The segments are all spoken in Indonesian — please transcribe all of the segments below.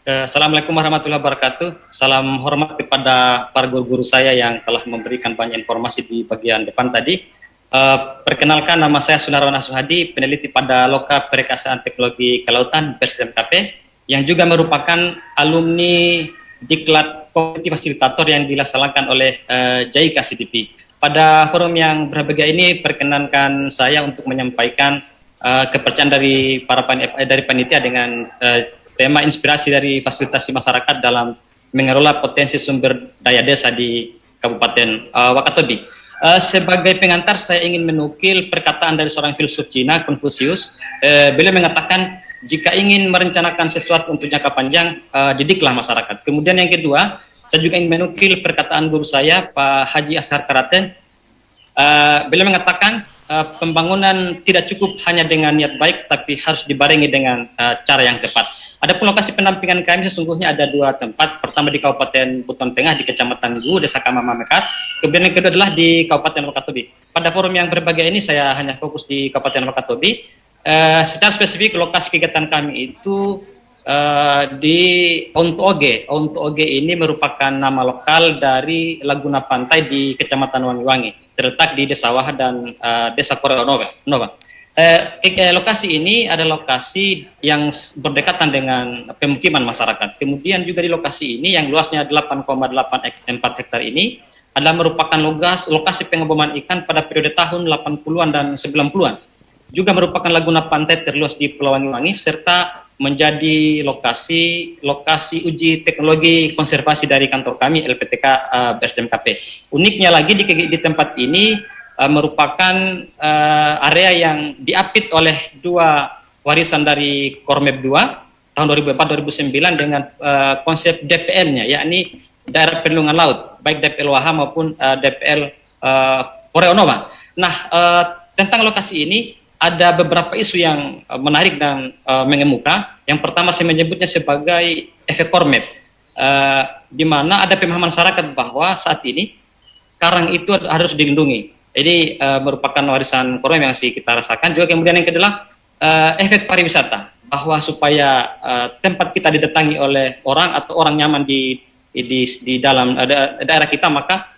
Assalamualaikum warahmatullahi wabarakatuh. Salam hormat kepada para guru-guru saya yang telah memberikan banyak informasi di bagian depan tadi. Perkenalkan, nama saya Sunarwan Asuhadi, peneliti pada Loka Perkasaan Teknologi Kelautan BSDMKP, yang juga merupakan alumni Diklat Komite Fasilitator yang dilaksanakan oleh JICA CDP. Pada forum yang berbahagia ini, perkenankan saya untuk menyampaikan kepercayaan dari panitia dengan tema inspirasi dari fasilitasi masyarakat dalam mengelola potensi sumber daya desa di Kabupaten Wakatobi. Sebagai pengantar, saya ingin menukil perkataan dari seorang filsuf Cina, Confucius. Beliau mengatakan, jika ingin merencanakan sesuatu untuk jangka panjang, didiklah masyarakat. Kemudian yang kedua, saya juga ingin menukil perkataan guru saya, Pak Haji Ashar Karaten. Beliau mengatakan, pembangunan tidak cukup hanya dengan niat baik, tapi harus dibarengi dengan cara yang tepat. Adapun lokasi pendampingan kami sesungguhnya ada dua tempat. Pertama di Kabupaten Buton Tengah di Kecamatan Gu, Desa Kamama Mekar. Kemudian yang kedua adalah di Kabupaten Wakatobi. Pada forum yang berbahagia ini saya hanya fokus di Kabupaten Wakatobi. Secara spesifik lokasi kegiatan kami itu di Onto Oge. Onto Oge ini merupakan nama lokal dari Laguna Pantai di Kecamatan Wangi-Wangi, terletak di Desa Wah dan Desa Koreo Nova. Lokasi ini adalah lokasi yang berdekatan dengan pemukiman masyarakat. Kemudian juga di lokasi ini yang luasnya 8,84 hektar ini adalah merupakan lokasi pengeboman ikan pada periode tahun 80-an dan 90-an. Juga merupakan laguna pantai terluas di Pulau Wangi-Wangi serta menjadi lokasi uji teknologi konservasi dari kantor kami LPTK BSDMKP. Uniknya lagi di tempat ini merupakan area yang diapit oleh dua warisan dari Kormeb 2 tahun 2004-2009 dengan konsep DPL-nya, yakni daerah perlindungan laut, baik DPL Waha maupun DPL Koreo Nova. Nah, tentang lokasi ini ada beberapa isu yang menarik dan mengemuka. Yang pertama saya menyebutnya sebagai efek Kormeb, di mana ada pemahaman masyarakat bahwa saat ini karang itu harus dilindungi. Ini merupakan warisan Kormeb yang kita rasakan. Juga kemudian yang kedua efek pariwisata, bahwa supaya tempat kita didatangi oleh orang atau orang nyaman di dalam daerah kita, maka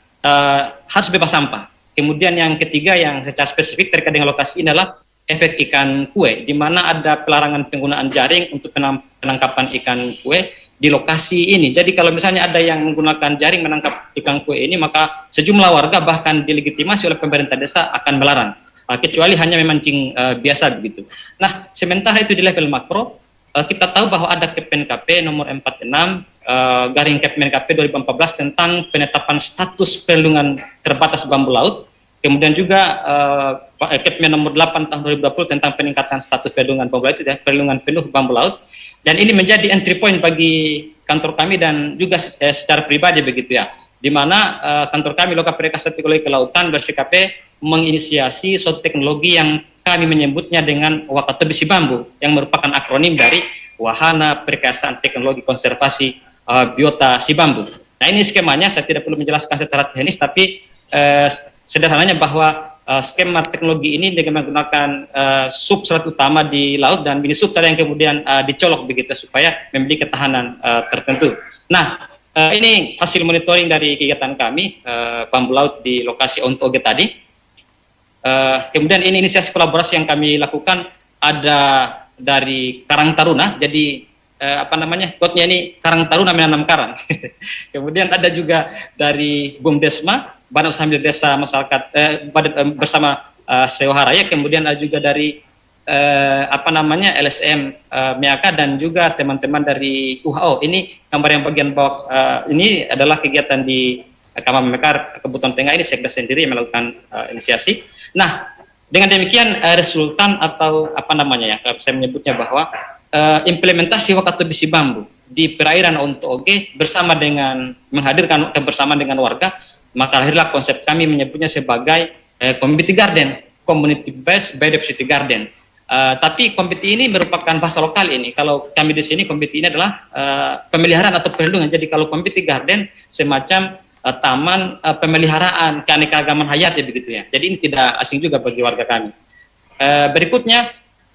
harus bebas sampah. Kemudian yang ketiga yang secara spesifik terkait dengan lokasi ini adalah efek ikan kue, di mana ada pelarangan penggunaan jaring untuk penangkapan ikan kue di lokasi ini. Jadi kalau misalnya ada yang menggunakan jaring menangkap ikan kue ini, maka sejumlah warga bahkan dilegitimasi oleh pemerintah desa akan melarang, kecuali hanya memancing biasa begitu. Nah, sementara itu di level makro, kita tahu bahwa ada KPNKP nomor 46 garing KPNKP 2014 tentang penetapan status perlindungan terbatas bambu laut. Kemudian juga KPN nomor 8 tahun 2020 tentang peningkatan status perlindungan bambu laut, perlindungan penuh bambu laut. Dan ini menjadi entry point bagi kantor kami dan juga secara pribadi begitu ya, di mana kantor kami Loka Perkasaan Teknologi Kelautan BSDMKP menginisiasi suatu teknologi yang kami menyebutnya dengan Wakatobi Si Bambu, yang merupakan akronim dari Wahana Perkasaan Teknologi Konservasi Biota Si Bambu. Nah, ini skemanya, saya tidak perlu menjelaskan secara teknis, tapi sederhananya bahwa skema teknologi ini dengan menggunakan sub serat utama di laut dan mini sub yang kemudian dicolok begitu supaya memiliki ketahanan tertentu. Nah, ini hasil monitoring dari kegiatan kami bambu laut di lokasi Onto Oge tadi. Kemudian ini inisiasi kolaborasi yang kami lakukan ada dari Karang Taruna. Jadi quote-nya ini Karang Taruna menanam karang. Kemudian ada juga dari BUMDesma, Badan Usaha Milik Desa Masyarakat bersama Seoharaya. Kemudian ada juga dari LSM Miaka dan juga teman-teman dari UHO. Ini gambar yang bagian bawah ini adalah kegiatan di Kamar Mekar Kebuton Tengah ini, Sekda sendiri yang melakukan inisiasi. Nah, dengan demikian resultan atau saya menyebutnya bahwa implementasi Wakatobi Si Bambu di perairan Onto Oge bersama dengan menghadirkan kebersamaan dengan warga, maka lahirlah konsep kami menyebutnya sebagai community garden, community based biodiversity garden. Tapi community ini merupakan bahasa lokal ini. Kalau kami di sini community ini adalah pemeliharaan atau perlindungan. Jadi kalau community garden semacam taman pemeliharaan keanekaragaman hayati begitu ya. Jadi ini tidak asing juga bagi warga kami. Berikutnya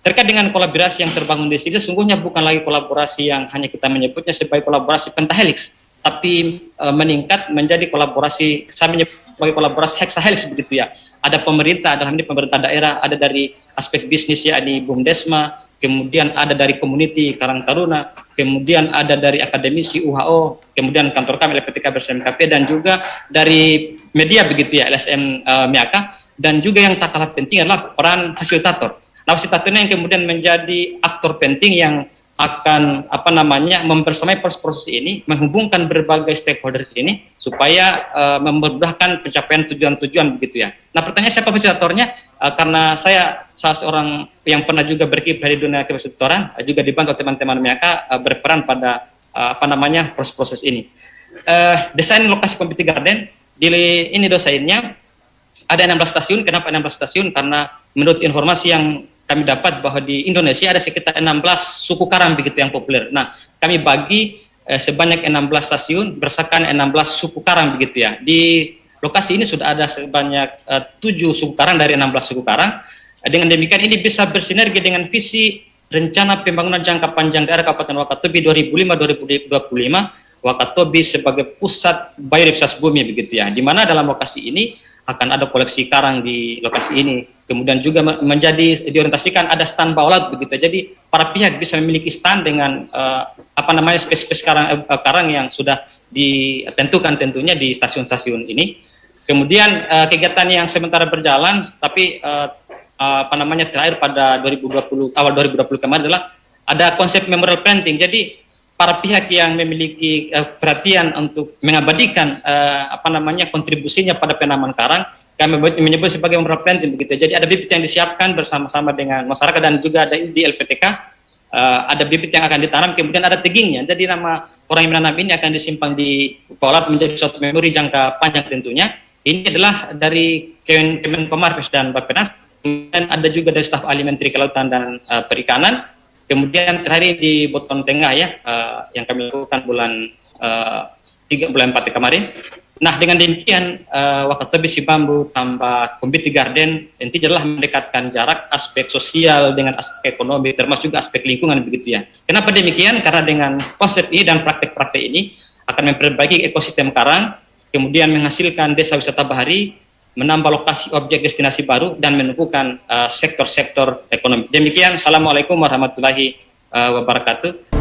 Terkait dengan kolaborasi yang terbangun di sini, sesungguhnya bukan lagi kolaborasi yang hanya kita menyebutnya sebagai kolaborasi pentahelix, tapi meningkat menjadi kolaborasi, saya menyebut sebagai kolaborasi hexahelix begitu ya. Ada pemerintah, dalam ini pemerintah daerah, ada dari aspek bisnis ya, di BUMDesma, kemudian ada dari community Karang Taruna, kemudian ada dari akademisi UHO, kemudian kantor kami LPTK bersama MKP, dan juga dari media begitu ya, LSM Miaka, dan juga yang tak kalah penting adalah peran fasilitator. Nah, fasilitatornya yang kemudian menjadi aktor penting yang akan membersamai proses ini, menghubungkan berbagai stakeholder ini supaya memudahkan pencapaian tujuan-tujuan begitu ya. Nah, pertanyaan siapa fasilitatornya? Karena saya salah seorang yang pernah juga berkiprah di dunia kefasilitoran, juga dibantu teman-teman mereka berperan pada proses-proses ini. Desain lokasi community garden ini desainnya ada 16 stasiun. Kenapa 16 stasiun? Karena menurut informasi yang kami dapat bahwa di Indonesia ada sekitar 16 suku karang begitu yang populer. Nah, kami bagi sebanyak 16 stasiun berdasarkan 16 suku karang begitu ya. Di lokasi ini sudah ada sebanyak 7 suku karang dari 16 suku karang. Dengan demikian ini bisa bersinergi dengan visi rencana pembangunan jangka panjang daerah Kabupaten Wakatobi 2005-2025, Wakatobi sebagai pusat biodiversitas bumi begitu ya. Di mana dalam lokasi ini akan ada koleksi karang di lokasi ini, kemudian juga menjadi diorientasikan ada stand bawah laut begitu. Jadi para pihak bisa memiliki stand dengan spesies karang yang sudah ditentukan tentunya di stasiun-stasiun ini. Kemudian kegiatan yang sementara berjalan, tapi terakhir pada 2020 awal 2020 kemarin adalah ada konsep memorial planting. Jadi para pihak yang memiliki perhatian untuk mengabadikan kontribusinya pada penanaman karang, kami menyebut sebagai memorial planting begitu. Jadi ada bibit yang disiapkan bersama-sama dengan masyarakat, dan juga ada di LPTK ada bibit yang akan ditanam, kemudian ada taggingnya. Jadi nama orang yang menanam ini akan disimpan di Polat menjadi suatu memori jangka panjang tentunya. Ini adalah dari Kemenkomarves dan Bappenas, kemudian ada juga dari staf ahli Menteri Kelautan dan Perikanan. Kemudian terakhir di Boton Tengah ya, yang kami lakukan bulan 4 kemarin. Nah, dengan demikian Wakatobi Sibambu tambah community garden intinya adalah mendekatkan jarak aspek sosial dengan aspek ekonomi, termasuk juga aspek lingkungan begitu ya. Kenapa demikian? Karena dengan konsep ini dan praktek-praktek ini akan memperbaiki ekosistem karang, kemudian menghasilkan desa wisata bahari, menambah lokasi objek destinasi baru, dan menumbuhkan sektor-sektor ekonomi. Demikian, Assalamualaikum warahmatullahi wabarakatuh.